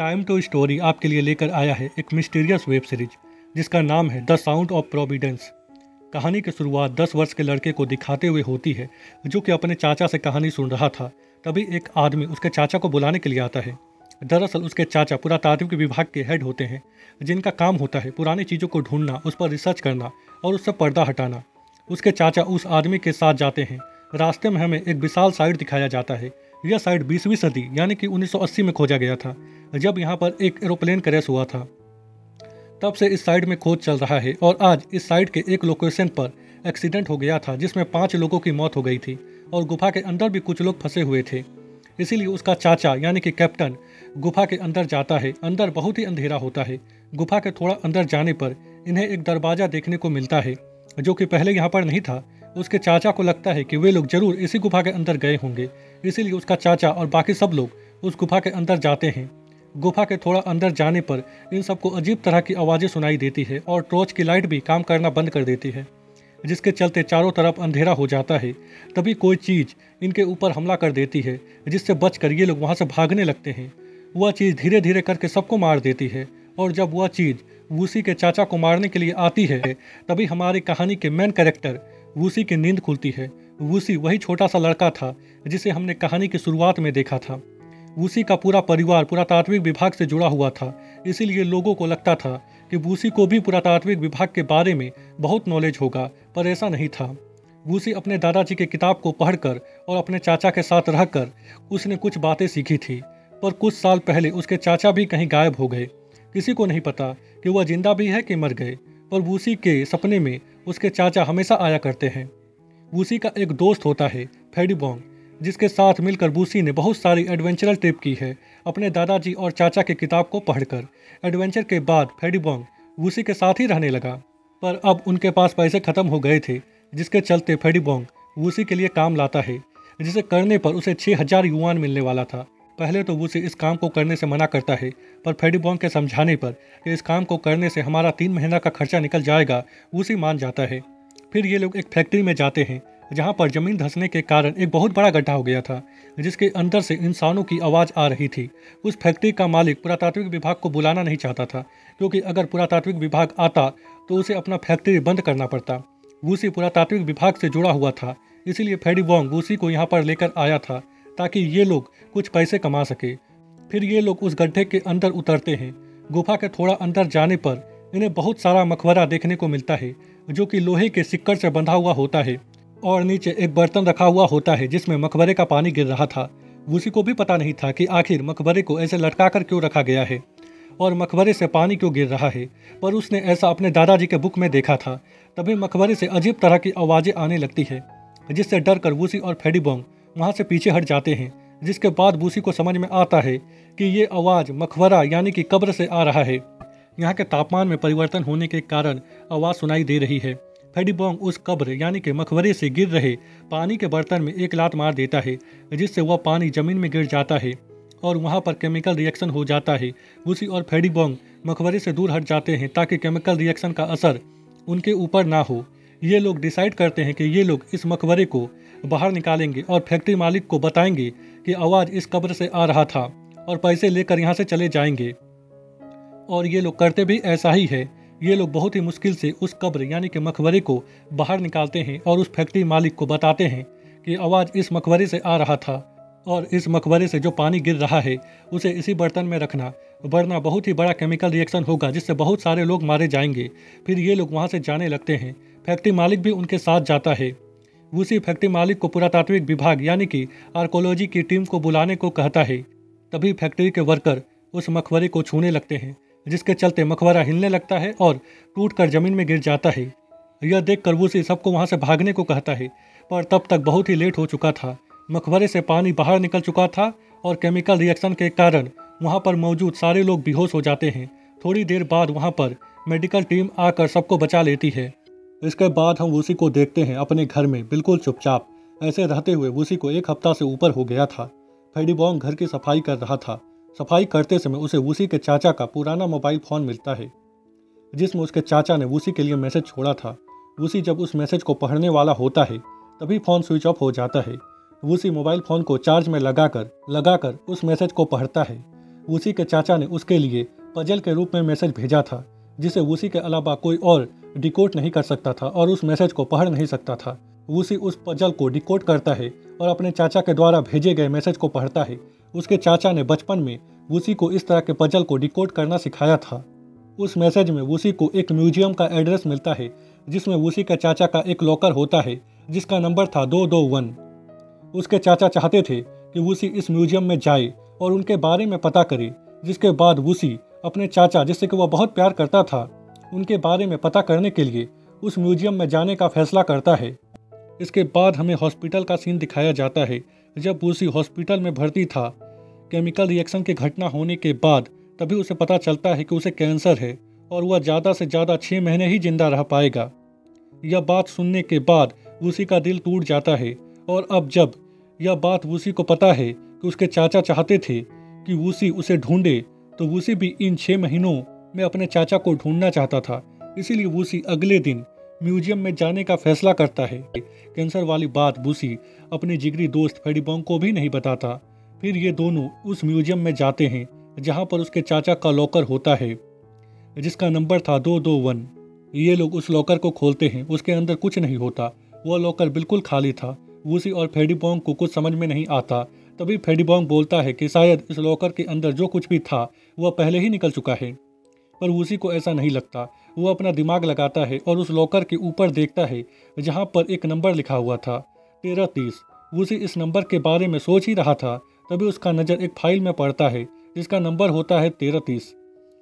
Time to story आपके लिए लेकर आया है एक मिस्टीरियस वेब सीरीज जिसका नाम है द साउंड ऑफ प्रोविडेंस। कहानी की शुरुआत 10 वर्ष के लड़के को दिखाते हुए होती है जो कि अपने चाचा से कहानी सुन रहा था। तभी एक आदमी उसके चाचा को बुलाने के लिए आता है। दरअसल उसके चाचा पुरातात्विक विभाग के हेड होते हैं जिनका काम होता है पुरानी चीज़ों को ढूंढना, उस पर रिसर्च करना और उससे पर्दा हटाना। उसके चाचा उस आदमी के साथ जाते हैं। रास्ते में हमें एक विशाल साइट दिखाया जाता है। यह साइट 20वीं सदी यानी कि 1980 में खोजा गया था, जब यहाँ पर एक एरोप्लेन क्रैश हुआ था। तब से इस साइट में खोज चल रहा है और आज इस साइट के एक लोकेशन पर एक्सीडेंट हो गया था जिसमें 5 लोगों की मौत हो गई थी और गुफा के अंदर भी कुछ लोग फंसे हुए थे। इसीलिए उसका चाचा यानी कि कैप्टन गुफा के अंदर जाता है। अंदर बहुत ही अंधेरा होता है। गुफा के थोड़ा अंदर जाने पर इन्हें एक दरवाज़ा देखने को मिलता है जो कि पहले यहाँ पर नहीं था। उसके चाचा को लगता है कि वे लोग जरूर इसी गुफा के अंदर गए होंगे, इसीलिए उसका चाचा और बाकी सब लोग उस गुफा के अंदर जाते हैं। गुफा के थोड़ा अंदर जाने पर इन सबको अजीब तरह की आवाज़ें सुनाई देती है और टॉर्च की लाइट भी काम करना बंद कर देती है, जिसके चलते चारों तरफ अंधेरा हो जाता है। तभी कोई चीज़ इनके ऊपर हमला कर देती है जिससे बचकर ये लोग वहाँ से भागने लगते हैं। वह चीज़ धीरे धीरे करके सबको मार देती है और जब वह चीज़ वूसी के चाचा को मारने के लिए आती है तभी हमारी कहानी के मेन कैरेक्टर वूसी की नींद खुलती है। वूसी वही छोटा सा लड़का था जिसे हमने कहानी की शुरुआत में देखा था। वूसी का पूरा परिवार पुरातात्विक विभाग से जुड़ा हुआ था, इसीलिए लोगों को लगता था कि वूसी को भी पुरातात्विक विभाग के बारे में बहुत नॉलेज होगा, पर ऐसा नहीं था। वूसी अपने दादाजी के किताब को पढ़कर और अपने चाचा के साथ रहकर उसने कुछ बातें सीखी थी, पर कुछ साल पहले उसके चाचा भी कहीं गायब हो गए। किसी को नहीं पता कि वह जिंदा भी है कि मर गए, पर वूसी के सपने में उसके चाचा हमेशा आया करते हैं। वूसी का एक दोस्त होता है फेडिबोंग, जिसके साथ मिलकर वूसी ने बहुत सारी एडवेंचरल ट्रिप की है अपने दादाजी और चाचा के किताब को पढ़कर। एडवेंचर के बाद फेडिबोंग वूसी के साथ ही रहने लगा, पर अब उनके पास पैसे खत्म हो गए थे, जिसके चलते फेडिबोंग वूसी के लिए काम लाता है, जिसे करने पर उसे 6000 युआन मिलने वाला था। पहले तो वूसी इस काम को करने से मना करता है, पर फेडिबोंग के समझाने पर कि इस काम को करने से हमारा 3 महीना का खर्चा निकल जाएगा, वूसी मान जाता है। फिर ये लोग एक फैक्ट्री में जाते हैं जहाँ पर जमीन धंसने के कारण एक बहुत बड़ा गड्ढा हो गया था, जिसके अंदर से इंसानों की आवाज़ आ रही थी। उस फैक्ट्री का मालिक पुरातात्विक विभाग को बुलाना नहीं चाहता था, क्योंकि अगर पुरातात्विक विभाग आता तो उसे अपना फैक्ट्री बंद करना पड़ता। वूसी पुरातात्विक विभाग से जुड़ा हुआ था, इसीलिए फेडिबोंग वूसी को यहाँ पर लेकर आया था ताकि ये लोग कुछ पैसे कमा सके। फिर ये लोग उस गड्ढे के अंदर उतरते हैं। गुफा के थोड़ा अंदर जाने पर इन्हें बहुत सारा मकबरा देखने को मिलता है जो कि लोहे के सिक्कड़ से बंधा हुआ होता है और नीचे एक बर्तन रखा हुआ होता है जिसमें मकबरे का पानी गिर रहा था। वूसी को भी पता नहीं था कि आखिर मकबरे को ऐसे लटका कर क्यों रखा गया है और मकबरे से पानी क्यों गिर रहा है, पर उसने ऐसा अपने दादाजी के बुक में देखा था। तभी मकबरे से अजीब तरह की आवाज़ें आने लगती है, जिससे डर कर वूसी और फेडिबोंग वहाँ से पीछे हट जाते हैं। जिसके बाद वूसी को समझ में आता है कि ये आवाज़ मकबरा यानी कि कब्र से आ रहा है। यहाँ के तापमान में परिवर्तन होने के कारण आवाज़ सुनाई दे रही है। फेडिबोंग उस कब्र यानी कि मकबरे से गिर रहे पानी के बर्तन में एक लात मार देता है, जिससे वह पानी जमीन में गिर जाता है और वहाँ पर केमिकल रिएक्शन हो जाता है। वूसी और फेडिबोंग मकबरे से दूर हट जाते हैं ताकि केमिकल रिएक्शन का असर उनके ऊपर ना हो। ये लोग डिसाइड करते हैं कि ये लोग इस मकबरे को बाहर निकालेंगे और फैक्ट्री मालिक को बताएंगे कि आवाज़ इस कब्र से आ रहा था और पैसे लेकर यहाँ से चले जाएंगे। और ये लोग करते भी ऐसा ही है। ये लोग बहुत ही मुश्किल से उस कब्र यानी कि मकबरे को बाहर निकालते हैं और उस फैक्ट्री मालिक को बताते हैं कि आवाज़ इस मकबरे से आ रहा था और इस मकबरे से जो पानी गिर रहा है उसे इसी बर्तन में रखना, वरना बहुत ही बड़ा केमिकल रिएक्शन होगा जिससे बहुत सारे लोग मारे जाएंगे। फिर ये लोग वहाँ से जाने लगते हैं। फैक्ट्री मालिक भी उनके साथ जाता है। वूसी फैक्ट्री मालिक को पुरातात्विक विभाग यानी कि आर्कोलॉजी की टीम को बुलाने को कहता है। तभी फैक्ट्री के वर्कर उस मकबरे को छूने लगते हैं, जिसके चलते मकबरा हिलने लगता है और टूटकर जमीन में गिर जाता है। यह देखकर वूसी सबको वहाँ से भागने को कहता है, पर तब तक बहुत ही लेट हो चुका था। मकबरे से पानी बाहर निकल चुका था और केमिकल रिएक्शन के कारण वहाँ पर मौजूद सारे लोग बेहोश हो जाते हैं। थोड़ी देर बाद वहाँ पर मेडिकल टीम आकर सबको बचा लेती है। इसके बाद हम वूसी को देखते हैं अपने घर में बिल्कुल चुपचाप ऐसे रहते हुए। वूसी को 1 हफ्ता से ऊपर हो गया था। फेडिबोंग घर की सफाई कर रहा था। सफाई करते समय उसे वूसी के चाचा का पुराना मोबाइल फ़ोन मिलता है, जिसमें उसके चाचा ने वूसी के लिए मैसेज छोड़ा था। वूसी जब उस मैसेज को पढ़ने वाला होता है तभी फ़ोन स्विच ऑफ हो जाता है। वूसी मोबाइल फ़ोन को चार्ज में लगाकर उस मैसेज को पढ़ता है। वूसी के चाचा ने उसके लिए पजल के रूप में मैसेज भेजा था, जिसे वूसी के अलावा कोई और डिकोड नहीं कर सकता था और उस मैसेज को पढ़ नहीं सकता था। वूसी उस पजल को डिकोड करता है और अपने चाचा के द्वारा भेजे गए मैसेज को पढ़ता है। उसके चाचा ने बचपन में वूसी को इस तरह के पजल को डिकोड करना सिखाया था। उस मैसेज में वूसी को एक म्यूजियम का एड्रेस मिलता है, जिसमें वूसी के चाचा का एक लॉकर होता है जिसका नंबर था 221। उसके चाचा चाहते थे कि वूसी इस म्यूजियम में जाए और उनके बारे में पता करे, जिसके बाद वूसी अपने चाचा, जिससे कि वह बहुत प्यार करता था, उनके बारे में पता करने के लिए उस म्यूजियम में जाने का फैसला करता है। इसके बाद हमें हॉस्पिटल का सीन दिखाया जाता है। जब वूसी हॉस्पिटल में भर्ती था, केमिकल रिएक्शन की घटना होने के बाद तभी उसे पता चलता है कि उसे कैंसर है और वह ज़्यादा से ज़्यादा 6 महीने ही जिंदा रह पाएगा। यह बात सुनने के बाद वूसी का दिल टूट जाता है और अब जब यह बात वूसी को पता है कि उसके चाचा चाहते थे कि वूसी उसे ढूंढे, तो वूसी भी इन 6 महीनों में अपने चाचा को ढूंढना चाहता था। इसीलिए वूसी अगले दिन म्यूजियम में जाने का फैसला करता है। कैंसर वाली बात वूसी अपने जिगरी दोस्त फेडिबोंग को भी नहीं बताता। फिर ये दोनों उस म्यूजियम में जाते हैं जहाँ पर उसके चाचा का लॉकर होता है, जिसका नंबर था 221। ये लोग उस लॉकर को खोलते हैं। उसके अंदर कुछ नहीं होता, वह लॉकर बिल्कुल खाली था। वूसी और फेडिबोंग को कुछ समझ में नहीं आता। तभी फेडिबोंग बोलता है कि शायद इस लॉकर के अंदर जो कुछ भी था वह पहले ही निकल चुका है, पर वूसी को ऐसा नहीं लगता। वो अपना दिमाग लगाता है और उस लॉकर के ऊपर देखता है जहाँ पर एक नंबर लिखा हुआ था 1330। वूसी इस नंबर के बारे में सोच ही रहा था, तभी उसका नज़र एक फाइल में पड़ता है जिसका नंबर होता है 1330।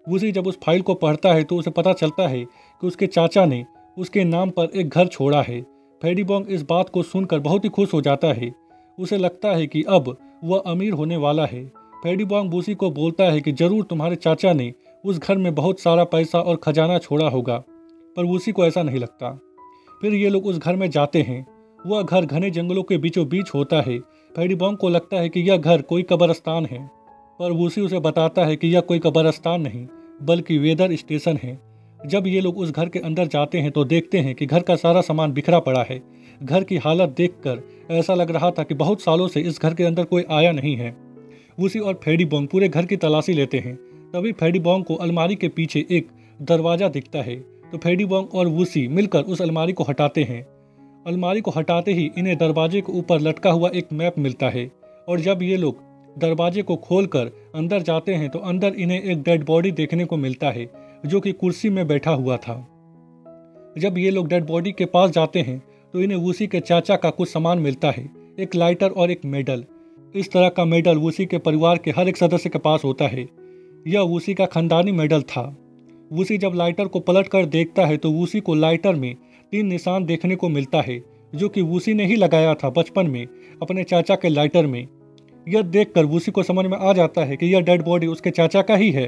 वूसी जब उस फाइल को पढ़ता है तो उसे पता चलता है कि उसके चाचा ने उसके नाम पर एक घर छोड़ा है। फेडिबोंग इस बात को सुनकर बहुत ही खुश हो जाता है। उसे लगता है कि अब वह अमीर होने वाला है। फेडिबोंग वूसी को बोलता है कि जरूर तुम्हारे चाचा ने उस घर में बहुत सारा पैसा और खजाना छोड़ा होगा, पर वूसी को ऐसा नहीं लगता। फिर ये लोग उस घर में जाते हैं। वह घर घने जंगलों के बीचों बीच होता है। फेडिबोंग को लगता है कि यह घर कोई कब्रिस्तान है, पर वूसी उसे बताता है कि यह कोई कब्रिस्तान नहीं बल्कि वेदर स्टेशन है। जब ये लोग उस घर के अंदर जाते हैं तो देखते हैं कि घर का सारा सामान बिखरा पड़ा है। घर की हालत देखकर ऐसा लग रहा था कि बहुत सालों से इस घर के अंदर कोई आया नहीं है। वूसी और फेडिबोंग पूरे घर की तलाशी लेते हैं। तभी फेडिबोंग को अलमारी के पीछे एक दरवाज़ा दिखता है, तो फेडिबोंग और वूसी मिलकर उस अलमारी को हटाते हैं। अलमारी को हटाते ही इन्हें दरवाजे के ऊपर लटका हुआ एक मैप मिलता है और जब ये लोग दरवाजे को खोलकर अंदर जाते हैं तो अंदर इन्हें एक डेड बॉडी देखने को मिलता है जो कि कुर्सी में बैठा हुआ था। जब ये लोग डेड बॉडी के पास जाते हैं तो इन्हें वूसी के चाचा का कुछ सामान मिलता है, एक लाइटर और एक मेडल। इस तरह का मेडल वूसी के परिवार के हर एक सदस्य के पास होता है। यह वूसी का खानदानी मेडल था। वूसी जब लाइटर को पलट कर देखता है तो वूसी को लाइटर में 3 निशान देखने को मिलता है जो कि वूसी ने ही लगाया था बचपन में अपने चाचा के लाइटर में। यह देखकर वूसी को समझ में आ जाता है कि यह डेड बॉडी उसके चाचा का ही है,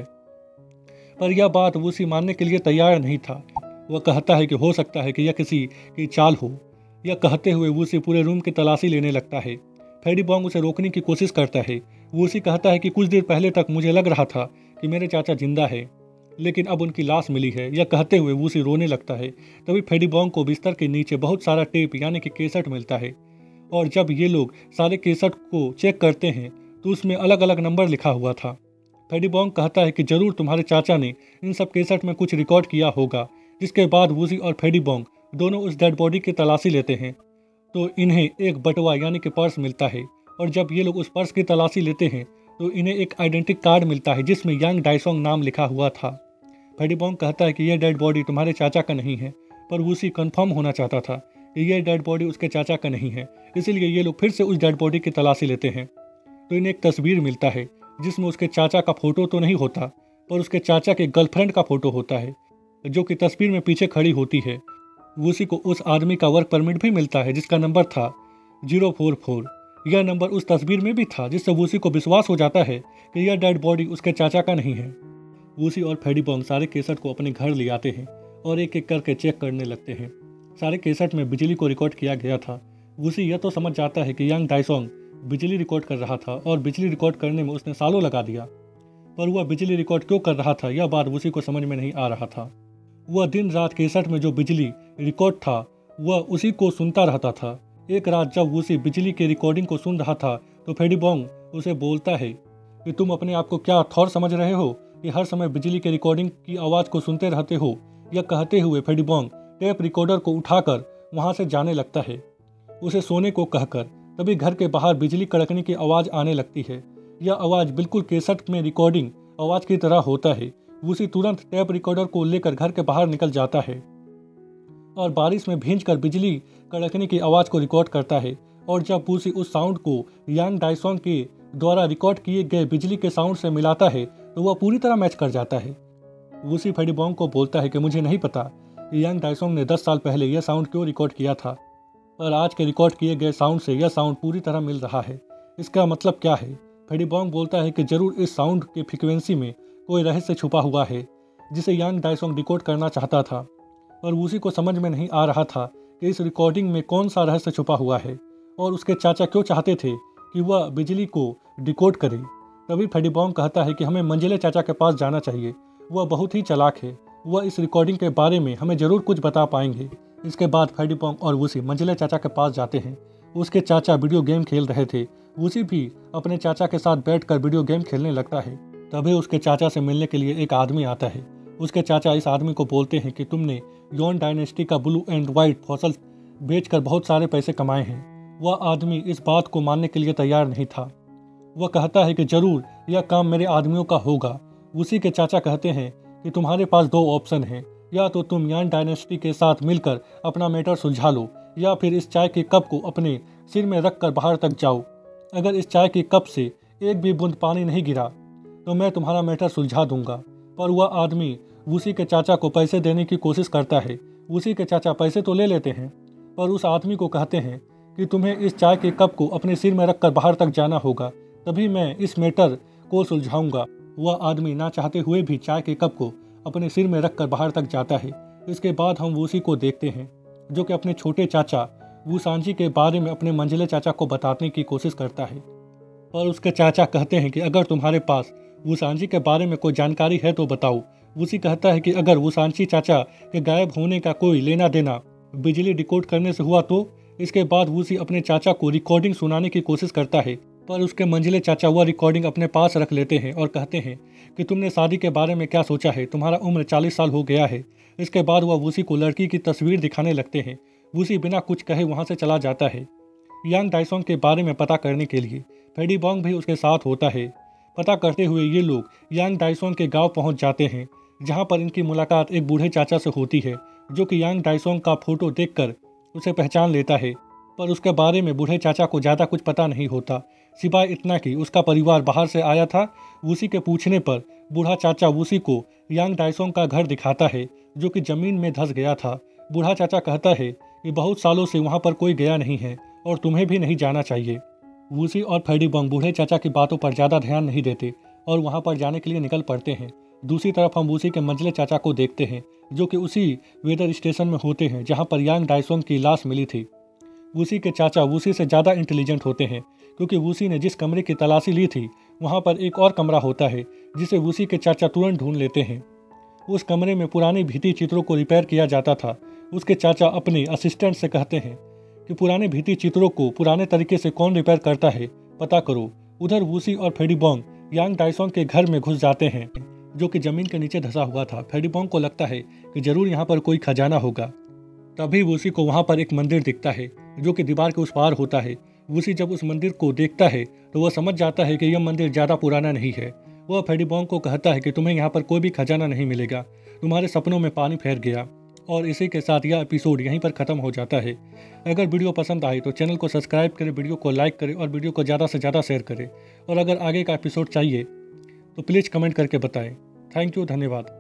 पर यह बात वूसी मानने के लिए तैयार नहीं था। वह कहता है कि हो सकता है कि यह किसी की चाल हो। यह कहते हुए वूसी पूरे रूम की तलाशी लेने लगता है। फेडिबोंग उसे रोकने की कोशिश करता है। वूसी कहता है कि कुछ देर पहले तक मुझे लग रहा था कि मेरे चाचा जिंदा है, लेकिन अब उनकी लाश मिली है। यह कहते हुए वूसी रोने लगता है। तभी फेडिबोंग को बिस्तर के नीचे बहुत सारा टेप यानी कि केसट मिलता है और जब ये लोग सारे केसट को चेक करते हैं तो उसमें अलग अलग नंबर लिखा हुआ था। फेडिबोंग कहता है कि जरूर तुम्हारे चाचा ने इन सब केसट में कुछ रिकॉर्ड किया होगा। जिसके बाद वूसी और फेडिबोंग दोनों उस डेड बॉडी की तलाशी लेते हैं तो इन्हें एक बटुआ यानी कि पर्स मिलता है और जब ये लोग उस पर्स की तलाशी लेते हैं तो इन्हें एक आइडेंटिटी कार्ड मिलता है जिसमें यांग डाइसोंग नाम लिखा हुआ था। फेडिबोंग कहता है कि यह डेड बॉडी तुम्हारे चाचा का नहीं है, पर वूसी कंफर्म होना चाहता था कि यह डेड बॉडी उसके चाचा का नहीं है। इसीलिए ये लोग फिर से उस डेड बॉडी की तलाशी लेते हैं तो इन्हें एक तस्वीर मिलता है जिसमें उसके चाचा का फोटो तो नहीं होता, पर उसके चाचा के गर्लफ्रेंड का फोटो होता है जो कि तस्वीर में पीछे खड़ी होती है। वूसी को उस आदमी का वर्क परमिट भी मिलता है जिसका नंबर था 044। यह नंबर उस तस्वीर में भी था, जिससे वूसी को विश्वास हो जाता है कि यह डेड बॉडी उसके चाचा का नहीं है। वूसी और फेडिबोंग सारे केसट को अपने घर ले आते हैं और एक एक करके चेक करने लगते हैं। सारे केसट में बिजली को रिकॉर्ड किया गया था। वूसी यह तो समझ जाता है कि यांग डाइसोंग बिजली रिकॉर्ड कर रहा था और बिजली रिकॉर्ड करने में उसने सालों लगा दिया, पर वह बिजली रिकॉर्ड क्यों कर रहा था यह बात वूसी को समझ में नहीं आ रहा था। वह दिन रात केसट में जो बिजली रिकॉर्ड था वह उसी को सुनता रहता था। एक रात जब वूसी बिजली की रिकॉर्डिंग को सुन रहा था तो फेडिबोंग उसे बोलता है कि तुम अपने आप को क्या थौर समझ रहे हो कि हर समय बिजली के रिकॉर्डिंग की आवाज़ को सुनते रहते हो। यह कहते हुए फेडिबोंग टेप रिकॉर्डर को उठाकर वहाँ से जाने लगता है, उसे सोने को कहकर। तभी घर के बाहर बिजली कड़कने की आवाज़ आने लगती है। यह आवाज़ बिल्कुल कैसेट में रिकॉर्डिंग आवाज़ की तरह होता है। वूसी तुरंत टेप रिकॉर्डर को लेकर घर के बाहर निकल जाता है और बारिश में भींजकर बिजली कड़कने की आवाज़ को रिकॉर्ड करता है। और जब वूसी उस साउंड को यांग डाइसोंग के द्वारा रिकॉर्ड किए गए बिजली के साउंड से मिलाता है तो वह पूरी तरह मैच कर जाता है। वूसी फेडिबोंग को बोलता है कि मुझे नहीं पता कि यांग डाइसोंग ने 10 साल पहले यह साउंड क्यों रिकॉर्ड किया था, पर आज के रिकॉर्ड किए गए साउंड से यह साउंड पूरी तरह मिल रहा है। इसका मतलब क्या है? फेडिबोंग बोलता है कि जरूर इस साउंड के फ्रिक्वेंसी में कोई रहस्य छुपा हुआ है जिसे यांग डाइसोंग डिकोड करना चाहता था, और वूसी को समझ में नहीं आ रहा था कि इस रिकॉर्डिंग में कौन सा रहस्य छुपा हुआ है और उसके चाचा क्यों चाहते थे कि वह बिजली को डिकोड करे। तभी फेडिबोंग कहता है कि हमें मंजिले चाचा के पास जाना चाहिए, वह बहुत ही चालाक है, वह इस रिकॉर्डिंग के बारे में हमें ज़रूर कुछ बता पाएंगे। इसके बाद फेडिबोंग और वूसी मंजिले चाचा के पास जाते हैं। उसके चाचा वीडियो गेम खेल रहे थे। वूसी भी अपने चाचा के साथ बैठकर वीडियो गेम खेलने लगता है। तभी उसके चाचा से मिलने के लिए एक आदमी आता है। उसके चाचा इस आदमी को बोलते हैं कि तुमने योन डायनेस्टी का ब्लू एंड वाइट फॉसल बेचकर बहुत सारे पैसे कमाए हैं। वह आदमी इस बात को मानने के लिए तैयार नहीं था। वह कहता है कि जरूर यह काम मेरे आदमियों का होगा। उसी के चाचा कहते हैं कि तुम्हारे पास 2 ऑप्शन हैं, या तो तुम यान डायनेस्टी के साथ मिलकर अपना मैटर सुलझा लो, या फिर इस चाय के कप को अपने सिर में रखकर बाहर तक जाओ। अगर इस चाय के कप से एक भी बूंद पानी नहीं गिरा तो मैं तुम्हारा मैटर सुलझा दूंगा। पर वह आदमी वूसी के चाचा को पैसे देने की कोशिश करता है। वूसी के चाचा पैसे तो ले लेते हैं, पर उस आदमी को कहते हैं कि तुम्हें इस चाय के कप को अपने सिर में रखकर बाहर तक जाना होगा, तभी मैं इस मैटर को सुलझाऊंगा। वह आदमी ना चाहते हुए भी चाय के कप को अपने सिर में रखकर बाहर तक जाता है। इसके बाद हम वूसी को देखते हैं जो कि अपने छोटे चाचा वूसांजी के बारे में अपने मंजिले चाचा को बताने की कोशिश करता है, पर उसके चाचा कहते हैं कि अगर तुम्हारे पास वूसांजी के बारे में कोई जानकारी है तो बताओ। वूसी कहता है कि अगर वूसांजी चाचा के गायब होने का कोई लेना देना बिजली डिकोड करने से हुआ तो। इसके बाद वूसी अपने चाचा को रिकॉर्डिंग सुनाने की कोशिश करता है, पर उसके मंजिले चाचा वह रिकॉर्डिंग अपने पास रख लेते हैं और कहते हैं कि तुमने शादी के बारे में क्या सोचा है, तुम्हारा उम्र 40 साल हो गया है। इसके बाद वह वूसी को लड़की की तस्वीर दिखाने लगते हैं। वूसी बिना कुछ कहे वहाँ से चला जाता है यांग डाइसोंग के बारे में पता करने के लिए। फेडिबोंग भी उसके साथ होता है। पता करते हुए ये लोग यांग डाइसोंग के गांव पहुंच जाते हैं, जहां पर इनकी मुलाकात एक बूढ़े चाचा से होती है जो कि यांग डाइसोंग का फोटो देखकर उसे पहचान लेता है। पर उसके बारे में बूढ़े चाचा को ज़्यादा कुछ पता नहीं होता, सिवाय इतना कि उसका परिवार बाहर से आया था। वूसी के पूछने पर बूढ़ा चाचा वूसी को यांग डाइसोंग का घर दिखाता है जो कि ज़मीन में धंस गया था। बूढ़ा चाचा कहता है कि बहुत सालों से वहाँ पर कोई गया नहीं है और तुम्हें भी नहीं जाना चाहिए। वूसी और फेडिबोंग बूढ़े चाचा की बातों पर ज़्यादा ध्यान नहीं देते और वहाँ पर जाने के लिए निकल पड़ते हैं। दूसरी तरफ हम वूसी के मंजिले चाचा को देखते हैं जो कि उसी वेदर स्टेशन में होते हैं जहाँ पर यांग डाइसोंग की लाश मिली थी। वूसी के चाचा वूसी से ज़्यादा इंटेलिजेंट होते हैं क्योंकि वूसी ने जिस कमरे की तलाशी ली थी वहाँ पर एक और कमरा होता है जिसे वूसी के चाचा तुरंत ढूंढ लेते हैं। उस कमरे में पुरानी भित्ति चित्रों को रिपेयर किया जाता था। उसके चाचा अपने असिस्टेंट से कहते हैं कि पुराने भित्ति चित्रों को पुराने तरीके से कौन रिपेयर करता है, पता करो। उधर वूसी और फेडिबोंग यांग डाइसोंग के घर में घुस जाते हैं जो कि ज़मीन के नीचे धंसा हुआ था। फेडिबोंग को लगता है कि जरूर यहाँ पर कोई खजाना होगा। तभी वूसी को वहाँ पर एक मंदिर दिखता है जो कि दीवार के उस पार होता है। वूसी जब उस मंदिर को देखता है तो वह समझ जाता है कि यह मंदिर ज़्यादा पुराना नहीं है। वह फेडिबोंग को कहता है कि तुम्हें यहाँ पर कोई भी खजाना नहीं मिलेगा, तुम्हारे सपनों में पानी फेर गया। और इसी के साथ यह एपिसोड यहीं पर ख़त्म हो जाता है। अगर वीडियो पसंद आए तो चैनल को सब्सक्राइब करें, वीडियो को लाइक करें और वीडियो को ज़्यादा से ज़्यादा शेयर करें। और अगर आगे का एपिसोड चाहिए तो प्लीज़ कमेंट करके बताएं। थैंक यू, धन्यवाद।